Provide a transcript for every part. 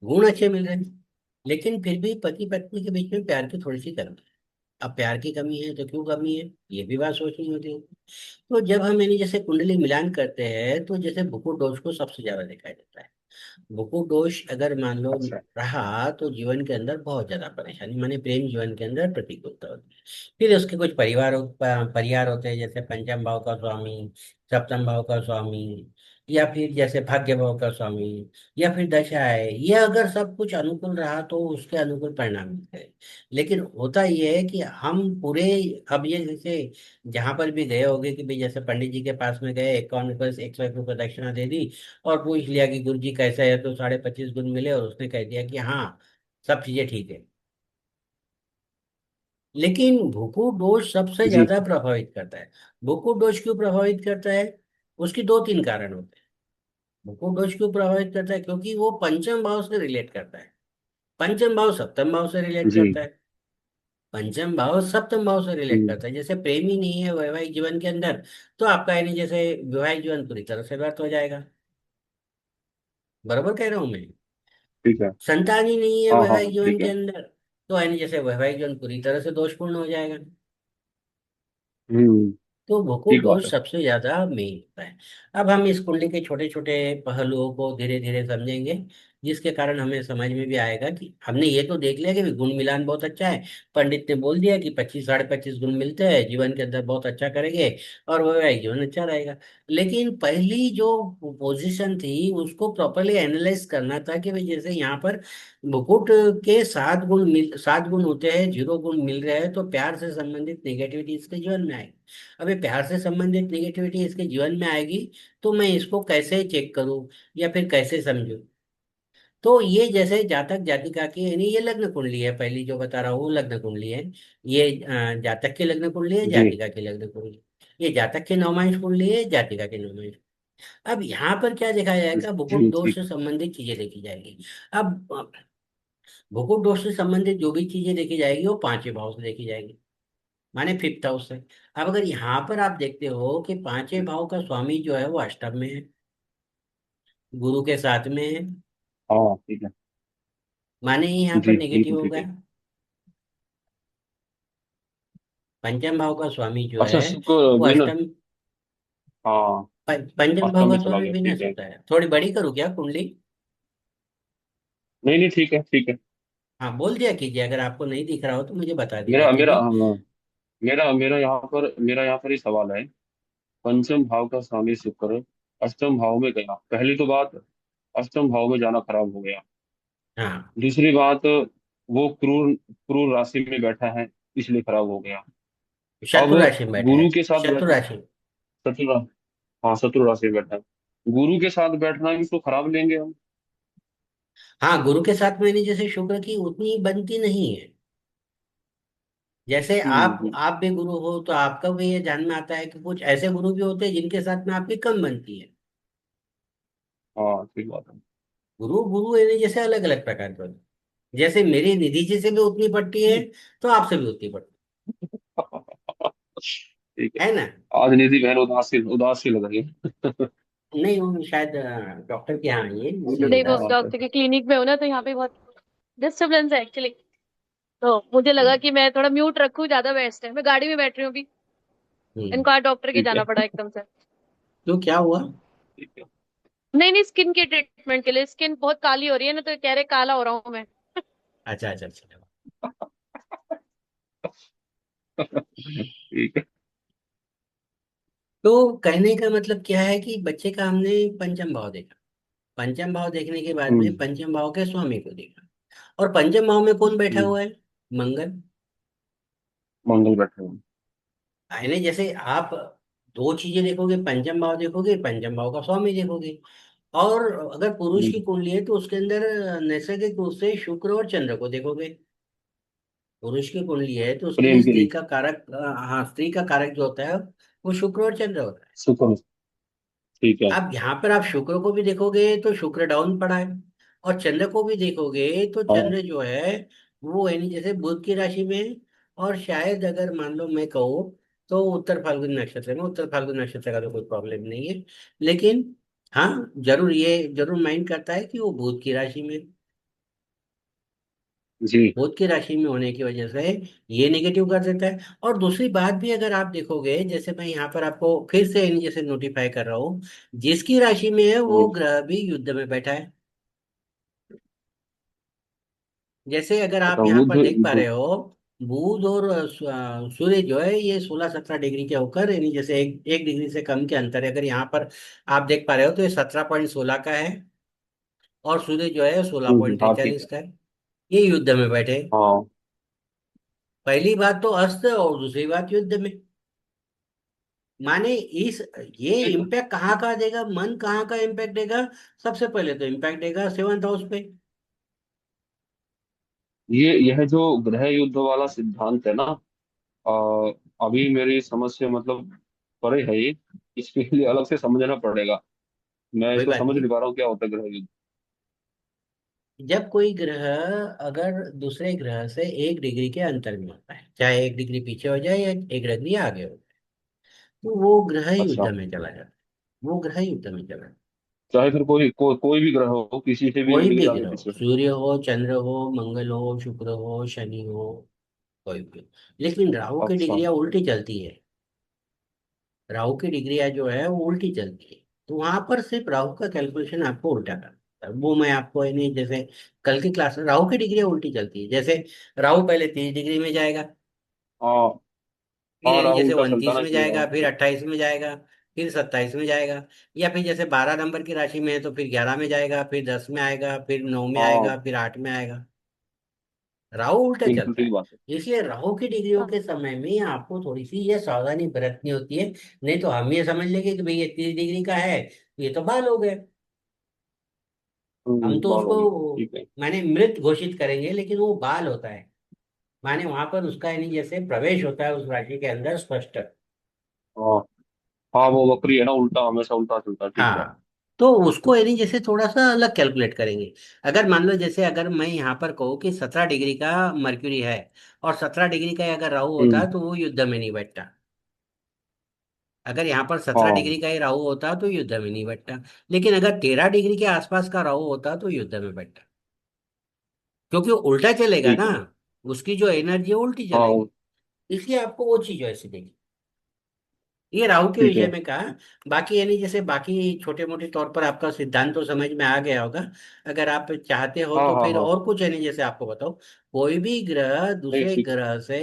गुण अच्छे मिल रहे हैं, लेकिन फिर भी पति पत्नी के बीच में प्यार की थोड़ी सी कमी है। अब प्यार की कमी है तो क्यों कमी है, ये भी बात सोचनी होती है। तो जब हम यानी जैसे कुंडली मिलान करते हैं तो जैसे भुकुर दोष को सबसे ज्यादा दिखाई देता है। भूखू दोष अगर मान लो अच्छा। रहा तो जीवन के अंदर बहुत ज्यादा परेशानी, माने प्रेम जीवन के अंदर प्रतिकूलता होती है। फिर उसके कुछ परिवार होते हैं, जैसे पंचम भाव का स्वामी, सप्तम भाव का स्वामी, या फिर जैसे भाग्य भाव का स्वामी, या फिर दशा है, ये अगर सब कुछ अनुकूल रहा तो उसके अनुकूल परिणाम मिलते हैं। लेकिन होता ये है कि हम पूरे, अब ये जैसे जहां पर भी गए होगे कि भाई जैसे पंडित जी के पास में गए, 51 रुपये 101 रुपये दक्षिणा दे दी और पूछ लिया कि गुरु जी कैसा है, तो 25.5 गुण मिले और उसने कह दिया कि हाँ सब चीजें ठीक है। लेकिन भूखू दोष सबसे जी ज्यादा प्रभावित करता है। भूखू दोष क्यों प्रभावित करता है, उसकी दो तीन कारण होते हैं। भूखू दोष क्यों प्रभावित करता है, क्योंकि वो पंचम भाव से रिलेट करता है। पंचम भाव सप्तम भाव से रिलेट जी। करता है। पंचम भाव सप्तम भाव से रिलेट हम्म। करता है। जैसे प्रेम ही नहीं है वैवाहिक जीवन के अंदर, तो आपका यानी जैसे वैवाहिक जीवन पूरी तरह से व्यर्थ हो जाएगा। बरोबर कह रहा हूं मैं। ठीक है। संतान ही नहीं है हाँ हाँ वैवाहिक हाँ, जीवन ठीक के है। अंदर, तो यानी जैसे वैवाहिक जीवन पूरी तरह से दोषपूर्ण हो जाएगा। हम्म। तो भूखुर ठीक बात दोष है। सबसे ज्यादा मेन होता है। अब हम इस कुंडली के छोटे छोटे पहलुओं को धीरे धीरे समझेंगे, जिसके कारण हमें समझ में भी आएगा कि हमने ये तो देख लिया कि भी गुण मिलान बहुत अच्छा है। पंडित ने बोल दिया कि 25 25.5 गुण मिलते हैं, जीवन के अंदर बहुत अच्छा करेंगे और वैवाहिक जीवन अच्छा रहेगा। लेकिन पहली जो पोजीशन थी उसको प्रॉपरली एनालाइज करना था कि भाई जैसे यहाँ पर मुकुट के 7 गुण होते हैं, 0 गुण मिल रहे हैं, तो प्यार से संबंधित नेगेटिविटी इसके जीवन में आएगी। अभी प्यार से संबंधित नेगेटिविटी इसके जीवन में आएगी, तो मैं इसको कैसे चेक करूं या फिर कैसे समझूं। तो ये जैसे जातक जातिका की यानी ये लग्न कुंडली है, पहली जो बता रहा हूँ लग्न कुंडली है। ये जातक की लग्न कुंडली है, जी जातिका की लग्न कुंडली। ये जातक की नौमांश कुंडली है, जातिका की नौमांश। अब यहाँ पर क्या देखा जाएगा, भूगोल जी। दोष ठीक। से संबंधित चीजें देखी जाएगी। अब भूगोल दोष से संबंधित जो भी चीजें देखी जाएगी वो पांचवें भाव से देखी जाएगी, माने फिफ्थ हाउस से। अब अगर यहाँ पर आप देखते हो कि पांचवें भाव का स्वामी जो है वो अष्टम में है, गुरु के साथ में है, हाँ ठीक है। माने ही यहाँ पर जी नेगेटिव बिल्कुल हो ठीक गया। है। पंचम भाव का स्वामी जो अच्छा है शुक्र वो बिन। अष्टम, हाँ। पंचम भाव अष्टम का में चला स्वामी गया, विनस ठीक है। होता है। थोड़ी बड़ी करूँ क्या कुंडली? नहीं नहीं, ठीक है ठीक है। हाँ बोल दिया कीजिए, अगर आपको नहीं दिख रहा हो तो मुझे बता दिया मेरा मेरा कीजिए। हाँ, मेरा यहाँ पर ही सवाल है। पंचम भाव का स्वामी शुक्र अष्टम भाव में गया, पहली तो बात, अष्टम भाव में जाना खराब हो गया। हाँ, दूसरी बात, वो क्रूर क्रूर राशि में बैठा है, इसलिए खराब हो गया। अब शत्रु राशि में बैठा है। गुरु के साथ शत्रु बैठना, राशि। शत्रु हाँ शत्रु राशि में बैठा है। गुरु के साथ बैठना भी तो खराब लेंगे हम। हाँ, गुरु के साथ में नहीं, जैसे शुक्र की उतनी बनती नहीं है। जैसे आप भी गुरु हो तो आपका भी ये ध्यान में आता है कि कुछ ऐसे गुरु भी होते हैं जिनके साथ में आपकी कम बनती है। हाँ ठीक बात है। गुरु गुरु यानी जैसे अलग अलग प्रकार के होते हैं। जैसे मेरी निधि जी से भी उतनी पड़ती है, तो आपसे भी उतनी पड़ती ठीक है। है ना। आज निधि बहन उदास उदास सी लग रही है। नहीं, वो शायद डॉक्टर के यहाँ आई है इसलिए ठीक नहीं, वो उदास है। बात है। डॉक्टर के क्लिनिक में हो ना, तो यहाँ पे बहुत डिस्टरबेंस है एक्चुअली। तो मुझे लगा हम्म। कि मैं थोड़ा म्यूट रखूं, ज्यादा बेस्ट है। मैं गाड़ी में बैठ रही हूँ अभी, इनको आज डॉक्टर के ठीक जाना है। पड़ा एकदम से। क्यों, क्या हुआ? ठीक है। नहीं नहीं, स्किन के ट्रीटमेंट के लिए। स्किन बहुत काली हो रही है ना, तो कह रहे काला हो रहा हूँ मैं। अच्छा अच्छा अच्छा। ठीक है। तो कहने का मतलब क्या है कि बच्चे का हमने पंचम भाव देखा। पंचम भाव देखने के बाद में हम्म। पंचम भाव के स्वामी को देखा, और पंचम भाव में कौन बैठा हम्म। हुआ है? मंगल। मंगल बैठे हुए। यानी जैसे आप दो चीजें देखोगे, पंचम भाव देखोगे, पंचम भाव का स्वामी देखोगे। और अगर पुरुष की हम्म। कुंडली है तो उसके अंदर नैसर्गिक रूप से शुक्र और चंद्र को देखोगे। पुरुष की कुंडली है तो उसके लिए प्रेम के स्त्री लिए। का कारक, हाँ, स्त्री का कारक जो होता है वो शुक्र और चंद्र होता है। शुक्र। ठीक है। अब यहाँ पर आप शुक्र को भी देखोगे तो शुक्र डाउन पड़ा है, और चंद्र को भी देखोगे तो हाँ। चंद्र जो है वो यानी जैसे बुध की राशि में है। और शायद अगर मान लो मैं कहूँ तो उत्तर फाल्गुन नक्षत्र में, उत्तर फाल्गुन नक्षत्र का तो कोई प्रॉब्लम नहीं है, लेकिन हाँ जरूर ये जरूर माइंड करता है कि वो बुध की राशि में है। जी। बुध की राशि में होने की वजह से ये नेगेटिव कर देता है। और दूसरी बात भी अगर आप देखोगे, जैसे मैं यहाँ पर आपको फिर से जैसे नोटिफाई कर रहा हूँ, जिसकी राशि में है वो हम्म। ग्रह भी युद्ध में बैठा है। जैसे अगर आप अच्छा, यहाँ बुध पर देख पा रहे युद्ध। हो, बुध और सूर्य जो है ये 16-17 डिग्री के होकर, यानी जैसे एक डिग्री से कम के अंतर है। अगर यहाँ पर आप देख पा रहे हो तो ये 17.16 का है, और सूर्य जो है सोलह पॉइंट हाँ ठीक तैतालीस है। का है। ये युद्ध में बैठे। हाँ। पहली बात तो अस्त, और दूसरी बात युद्ध में। माने इस ये एक इम्पैक्ट कहाँ का देगा, मन कहाँ का इम्पैक्ट देगा? सबसे पहले तो इम्पैक्ट देगा सेवंथ हाउस पे। यह जो गृह युद्ध वाला सिद्धांत है ना, आ, अभी मेरी समझ से मतलब परे है ये। इसके लिए अलग से समझना पड़ेगा। मैं कोई इसको बात समझ नहीं। नहीं पा रहा हूँ क्या होता है गृह युद्ध। जब कोई ग्रह अगर दूसरे ग्रह से 1 डिग्री के अंतर में होता है, चाहे 1 डिग्री पीछे हो जाए या 1 डिग्री आगे हो, तो वो ग्रह युद्ध अच्छा। में चला जाता है। वो ग्रह युद्ध में चला जाता है। चाहे फिर कोई भी ग्रह हो, किसी से भी एक कोई डिग्री भी आगे ग्रह हो, पीछे हो। सूर्य हो, चंद्र हो, मंगल हो, शुक्र हो, शनि हो, कोई भी। लेकिन राहु की अच्छा। डिग्रियां उल्टी चलती है। राहु की डिग्रियां जो है वो उल्टी चलती है। तो वहां पर सिर्फ राहु का कैलकुलेशन आपको उल्टा करना है। वो मैं आपको है नहीं, जैसे कल की क्लास में राहु की डिग्रियां उल्टी चलती है। जैसे राहु पहले 30 डिग्री में जाएगा, हाँ। फिर हाँ, यानी राहु जैसे उल्टा चलता 29 ना, में इसलिए जाएगा, राहु फिर को। 28 में जाएगा, फिर 27 में जाएगा। या फिर जैसे 12 नंबर की राशि में है तो फिर 11 में जाएगा, फिर 10 में आएगा, फिर 9 में हाँ, आएगा, फिर 8 में आएगा। राहु उल्टा बिल्कुल चलता ठीक है। बात है। इसलिए राहु की डिग्रियों के समय में आपको थोड़ी सी ये सावधानी बरतनी होती है। नहीं तो हम ये समझ लेंगे कि भाई ये 30 डिग्री का है, ये तो बाल हो गए। हम तो बाल उसको हो गए, ठीक है। माने मृत घोषित करेंगे, लेकिन वो बाल होता है। माने वहां पर उसका यानी जैसे प्रवेश होता है उस राशि के अंदर स्पष्ट। हाँ। हाँ, वो वक्री है ना, उल्टा हमेशा उल्टा चलता है, ठीक है। हाँ, तो उसको यानी जैसे थोड़ा सा अलग कैलकुलेट करेंगे। अगर मान लो जैसे अगर मैं यहाँ पर कहूँ कि 17 डिग्री का मर्क्यूरी है, और 17 डिग्री का अगर राहु होता हम्म। तो वो युद्ध में नहीं बैठता। अगर यहाँ पर सत्रह हाँ डिग्री का ही राहु होता तो युद्ध में नहीं बैठता। लेकिन अगर 13 डिग्री के आसपास का राहु होता तो युद्ध में बैठता। क्योंकि वो उल्टा चलेगा ठीक ना, है। उसकी जो एनर्जी है उल्टी हाँ चलेगी। इसलिए आपको वो चीज ऐसी देखी। ये राहु के ठीक विषय है। में कहा। बाकी यानी जैसे बाकी छोटे मोटे तौर पर आपका सिद्धांत तो समझ में आ गया होगा। अगर आप चाहते हो हाँ तो हाँ फिर हाँ। और कुछ यानी जैसे आपको बताओ, कोई भी ग्रह नहीं दूसरे ठीक है। ग्रह से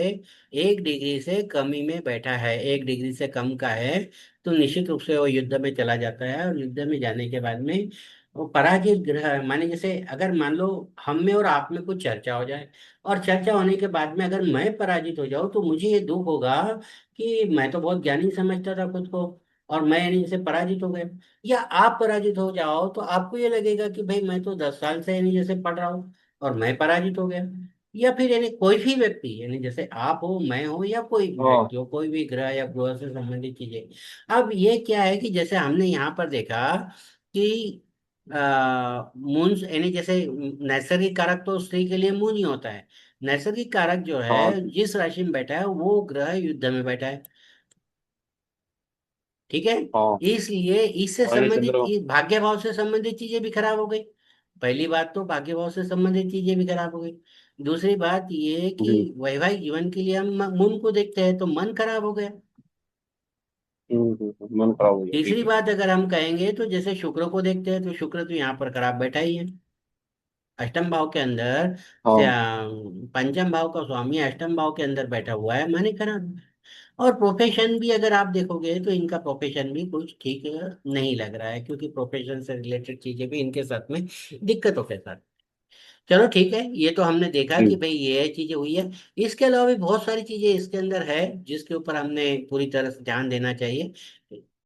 1 डिग्री से कमी में बैठा है, 1 डिग्री से कम का है, तो निश्चित रूप से वो युद्ध में चला जाता है। और युद्ध में जाने के बाद में वो पराजित ग्रह, माने जैसे अगर मान लो हम में और आप में कुछ चर्चा हो जाए, और चर्चा होने के बाद में अगर मैं पराजित हो जाऊं, तो मुझे ये दुख होगा कि मैं तो बहुत ज्ञानी समझता था खुद को, और मैं यानी जैसे पराजित हो गया। या आप पराजित हो जाओ तो आपको ये लगेगा कि भाई मैं तो 10 साल से यानी जैसे पढ़ रहा हूँ, और मैं पराजित हो गया। या फिर यानी कोई भी व्यक्ति, यानी जैसे आप हो, मैं हो, या कोई भी हाँ। व्यक्ति हो, कोई भी ग्रह या ग्रह से संबंधित चीजें। अब ये क्या है कि जैसे हमने यहाँ पर देखा कि मून यानी जैसे नैसर्गिक कारक तो स्त्री के लिए मून ही होता है। नैसर्गिक कारक जो हाँ। है जिस राशि में बैठा है वो ग्रह युद्ध में बैठा है। ठीक है। हाँ। इसलिए इससे हाँ, ये संबंधित चंद्रमा। भाग्य भाव से संबंधित चीजें भी खराब हो गई। पहली बात तो भाग्य भाव से संबंधित चीजें भी खराब हो गई। दूसरी बात ये हम्म। कि वैवाहिक जीवन के लिए हम मन को देखते हैं तो मन खराब हो गया। मन खराब हो गया, तीसरी ठीक है। बात अगर हम कहेंगे तो जैसे शुक्र को देखते हैं तो शुक्र तो यहाँ पर खराब बैठा ही है। अष्टम भाव के अंदर हाँ। पंचम भाव का स्वामी अष्टम भाव के अंदर बैठा हुआ है, माने खराब। और प्रोफेशन भी अगर आप देखोगे तो इनका प्रोफेशन भी कुछ ठीक नहीं लग रहा है, क्योंकि प्रोफेशन से रिलेटेड चीजें भी इनके साथ में दिक्कतों के साथ। चलो ठीक है, ये तो हमने देखा कि हम्म। भाई ये चीजें हुई है। इसके अलावा भी बहुत सारी चीजें इसके अंदर है जिसके ऊपर हमने पूरी तरह से ध्यान देना चाहिए।